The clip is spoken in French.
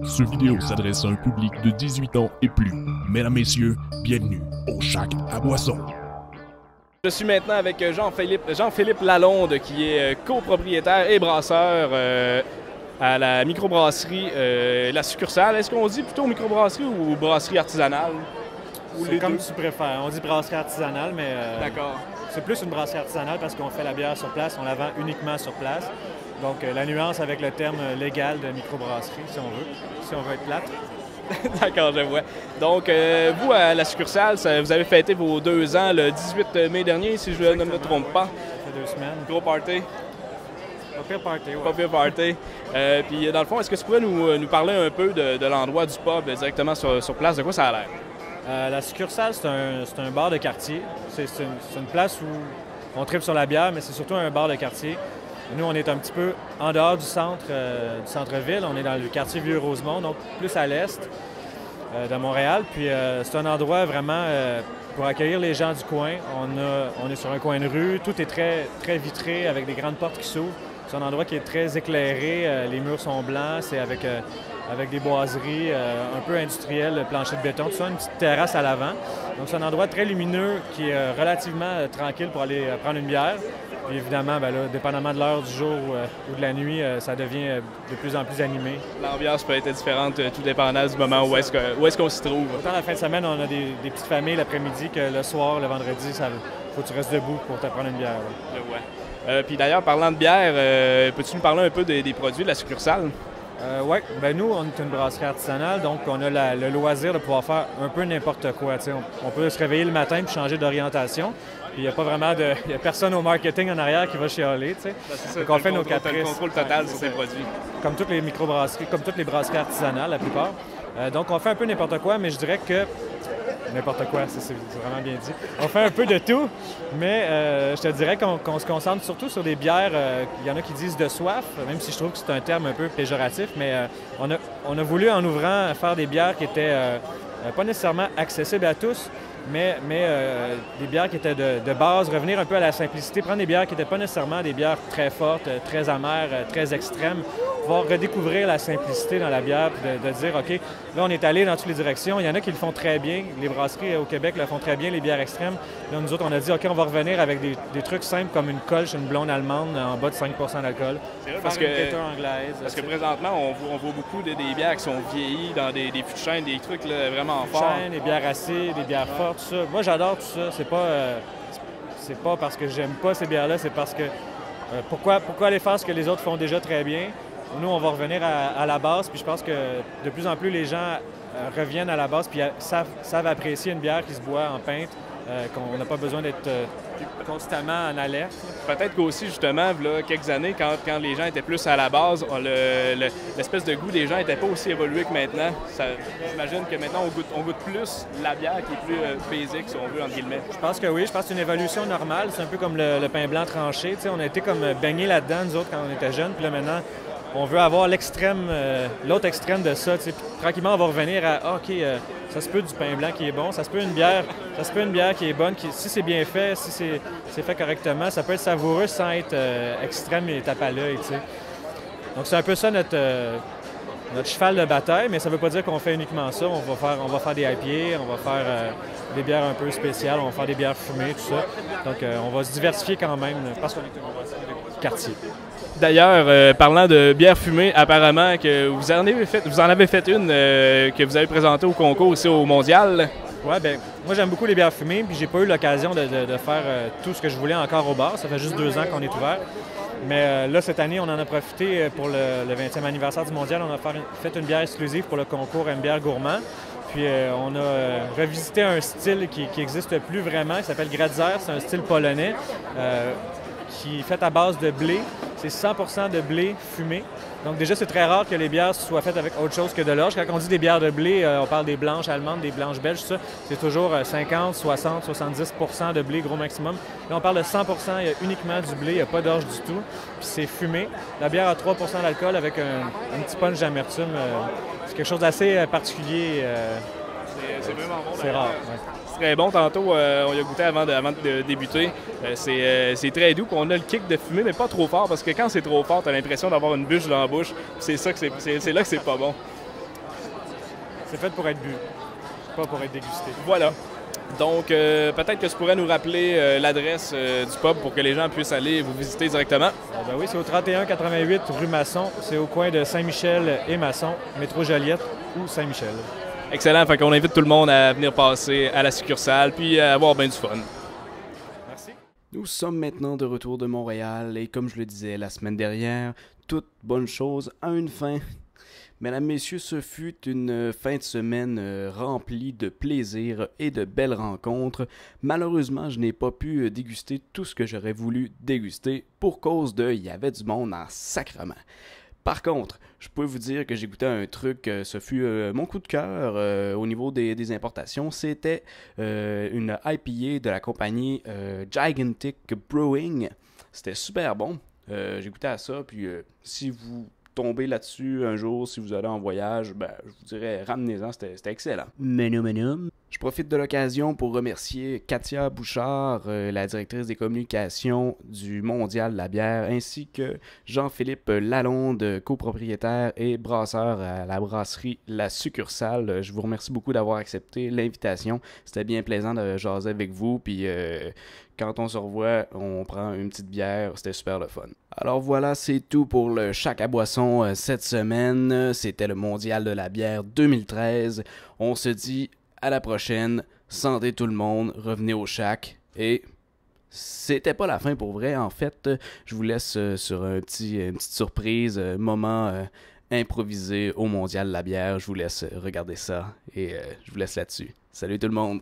Ce vidéo s'adresse à un public de 18 ans et plus. Mesdames, Messieurs, bienvenue au Shack à boisson. Je suis maintenant avec Jean-Philippe Lalonde, qui est copropriétaire et brasseur à la microbrasserie La Succursale. Est-ce qu'on dit plutôt microbrasserie ou brasserie artisanale? C'est comme tu préfères. On dit brasserie artisanale, mais D'accord. c'est plus une brasserie artisanale parce qu'on fait la bière sur place, on la vend uniquement sur place. Donc la nuance avec le terme légal de microbrasserie, si on veut être plate. D'accord, je vois. Donc, vous, à La Succursale, vous avez fêté vos 2 ans le 18 mai dernier, si je ne me trompe pas. Ça fait 2 semaines. Gros party. Pas pire party, ouais. Pas pire party. Puis, dans le fond, est-ce que tu pourrais nous parler un peu de l'endroit du pub directement sur place? De quoi ça a l'air? La Succursale, c'est un bar de quartier. C'est une place où on tripe sur la bière, mais c'est surtout un bar de quartier. Nous, on est un petit peu en dehors du centre-ville. On est dans le quartier Vieux-Rosemont, donc plus à l'est de Montréal. Puis c'est un endroit vraiment pour accueillir les gens du coin. On est sur un coin de rue. Tout est très, très vitré avec des grandes portes qui s'ouvrent. C'est un endroit qui est très éclairé. Les murs sont blancs. C'est avec des boiseries un peu industrielles, plancher de béton, tout ça, une petite terrasse à l'avant. Donc c'est un endroit très lumineux qui est relativement tranquille pour aller prendre une bière. Puis évidemment, ben là, dépendamment de l'heure du jour ou de la nuit, ça devient de plus en plus animé. L'ambiance peut être différente tout dépendant du moment où est-ce qu'on s'y trouve. Autant la fin de semaine, on a des petites familles l'après-midi que le soir, le vendredi, il faut que tu restes debout pour te prendre une bière. Je vois. Puis d'ailleurs, parlant de bière, peux-tu nous parler un peu des produits de La Succursale? Oui, ben nous, on est une brasserie artisanale, donc on a le loisir de pouvoir faire un peu n'importe quoi. On peut se réveiller le matin et changer d'orientation. Puis il n'y a pas vraiment y a personne au marketing en arrière qui va chialer. Ben, c'est ça, donc on fait nos caprices. Le contrôle total sur ces produits. Comme toutes les microbrasseries, comme toutes les brasseries artisanales, la plupart. Donc on fait un peu n'importe quoi, mais je dirais que n'importe quoi, c'est vraiment bien dit. On fait un peu de tout, mais je te dirais qu'on se concentre surtout sur des bières, il y en a qui disent de soif, même si je trouve que c'est un terme un peu péjoratif, mais on a voulu, en ouvrant, faire des bières qui étaient pas nécessairement accessibles à tous, mais des bières qui étaient de base, revenir un peu à la simplicité, prendre des bières qui n'étaient pas nécessairement des bières très fortes, très amères, très extrêmes, pouvoir redécouvrir la simplicité dans la bière, puis de dire, OK, là, on est allé dans toutes les directions. Il y en a qui le font très bien. Les brasseries au Québec le font très bien, les bières extrêmes. Là, nous autres, on a dit, OK, on va revenir avec des trucs simples comme une Kolsch, une blonde allemande en bas de 5 d'alcool. C'est vrai, parce que présentement, on voit beaucoup des bières qui sont vieillies dans des fûts de chêne, des trucs là, vraiment forts. Des bières acides, des bières fortes, tout ça. Moi, j'adore tout ça. C'est pas parce que j'aime pas ces bières-là, c'est parce que pourquoi aller faire ce que les autres font déjà très bien? Nous, on va revenir à la base, puis je pense que de plus en plus, les gens reviennent à la base, puis savent apprécier une bière qui se boit en pinte, qu'on n'a pas besoin d'être constamment en alerte. Peut-être qu'aussi, justement, là, quelques années, quand les gens étaient plus à la base, l'espèce de goût des gens n'était pas aussi évolué que maintenant. J'imagine que maintenant, on goûte plus la bière qui est plus basique, si on veut, entre guillemets. Je pense que oui. Je pense que c'est une évolution normale. C'est un peu comme le pain blanc tranché. T'sais, on a été comme baignés là-dedans, nous autres, quand on était jeunes, puis là, maintenant, on veut avoir l'autre extrême de ça. Puis, tranquillement, on va revenir à OK, ça se peut du pain blanc qui est bon, ça se peut une bière qui est bonne, si c'est bien fait, si c'est fait correctement, ça peut être savoureux sans être extrême et tape à l'œil. Donc c'est un peu ça notre cheval de bataille, mais ça ne veut pas dire qu'on fait uniquement ça. On va faire des IPA, on va faire des bières un peu spéciales, on va faire des bières fumées, tout ça. Donc on va se diversifier quand même parce qu'on est un quartier. D'ailleurs, parlant de bière fumée, apparemment que vous en avez fait une que vous avez présentée au concours ici au Mondial. Oui, bien, moi j'aime beaucoup les bières fumées, puis j'ai pas eu l'occasion de faire tout ce que je voulais encore au bar. Ça fait juste 2 ans qu'on est ouvert. Mais là, cette année, on en a profité pour le 20e anniversaire du Mondial. On a fait une bière exclusive pour le concours Une bière gourmand. Puis on a revisité un style qui n'existe plus vraiment, qui s'appelle Gradzer. C'est un style polonais qui est fait à base de blé. C'est 100% de blé fumé. Donc déjà, c'est très rare que les bières soient faites avec autre chose que de l'orge. Quand on dit des bières de blé, on parle des blanches allemandes, des blanches belges, tout ça. C'est toujours 50, 60, 70% de blé, gros maximum. Là, on parle de 100%, il y a uniquement du blé, il n'y a pas d'orge du tout. Puis c'est fumé. La bière a 3% d'alcool avec un petit punch d'amertume. C'est quelque chose d'assez particulier. C'est vraiment bon. C'est rare. Ouais. Très bon. Tantôt, on y a goûté avant de débuter. C'est très doux. Puis on a le kick de fumée, mais pas trop fort, parce que quand c'est trop fort, tu as l'impression d'avoir une bûche dans la bouche. C'est là que c'est pas bon. C'est fait pour être bu, pas pour être dégusté. Voilà. Donc, peut-être que tu pourrais nous rappeler l'adresse du pub pour que les gens puissent aller vous visiter directement. Ben oui, c'est au 3188 rue Masson. C'est au coin de Saint-Michel et Masson, métro Joliette ou Saint-Michel. Excellent. Fait qu'on invite tout le monde à venir passer à la succursale puis à avoir bien du fun. Merci. Nous sommes maintenant de retour de Montréal et comme je le disais la semaine dernière, toute bonne chose a une fin. Mesdames, Messieurs, ce fut une fin de semaine remplie de plaisir et de belles rencontres. Malheureusement, je n'ai pas pu déguster tout ce que j'aurais voulu déguster pour cause de il y avait du monde en sacrement. Par contre, je peux vous dire que j'ai goûté un truc, ce fut mon coup de cœur au niveau des importations. C'était une IPA de la compagnie Gigantic Brewing. C'était super bon. J'ai goûté à ça, puis si vous tombez là-dessus un jour, si vous allez en voyage, ben, je vous dirais, ramenez-en, c'était excellent. Menum. Je profite de l'occasion pour remercier Katia Bouchard, la directrice des communications du Mondial de la bière, ainsi que Jean-Philippe Lalonde, copropriétaire et brasseur à la brasserie La Succursale. Je vous remercie beaucoup d'avoir accepté l'invitation. C'était bien plaisant de jaser avec vous, puis quand on se revoit, on prend une petite bière, c'était super le fun. Alors voilà, c'est tout pour le Shack à boisson cette semaine. C'était le Mondial de la bière 2013. On se dit à la prochaine. Santé tout le monde, revenez au Shack. Et c'était pas la fin pour vrai. En fait, je vous laisse sur une petite surprise, moment improvisé au Mondial de la bière. Je vous laisse regarder ça et je vous laisse là-dessus. Salut tout le monde!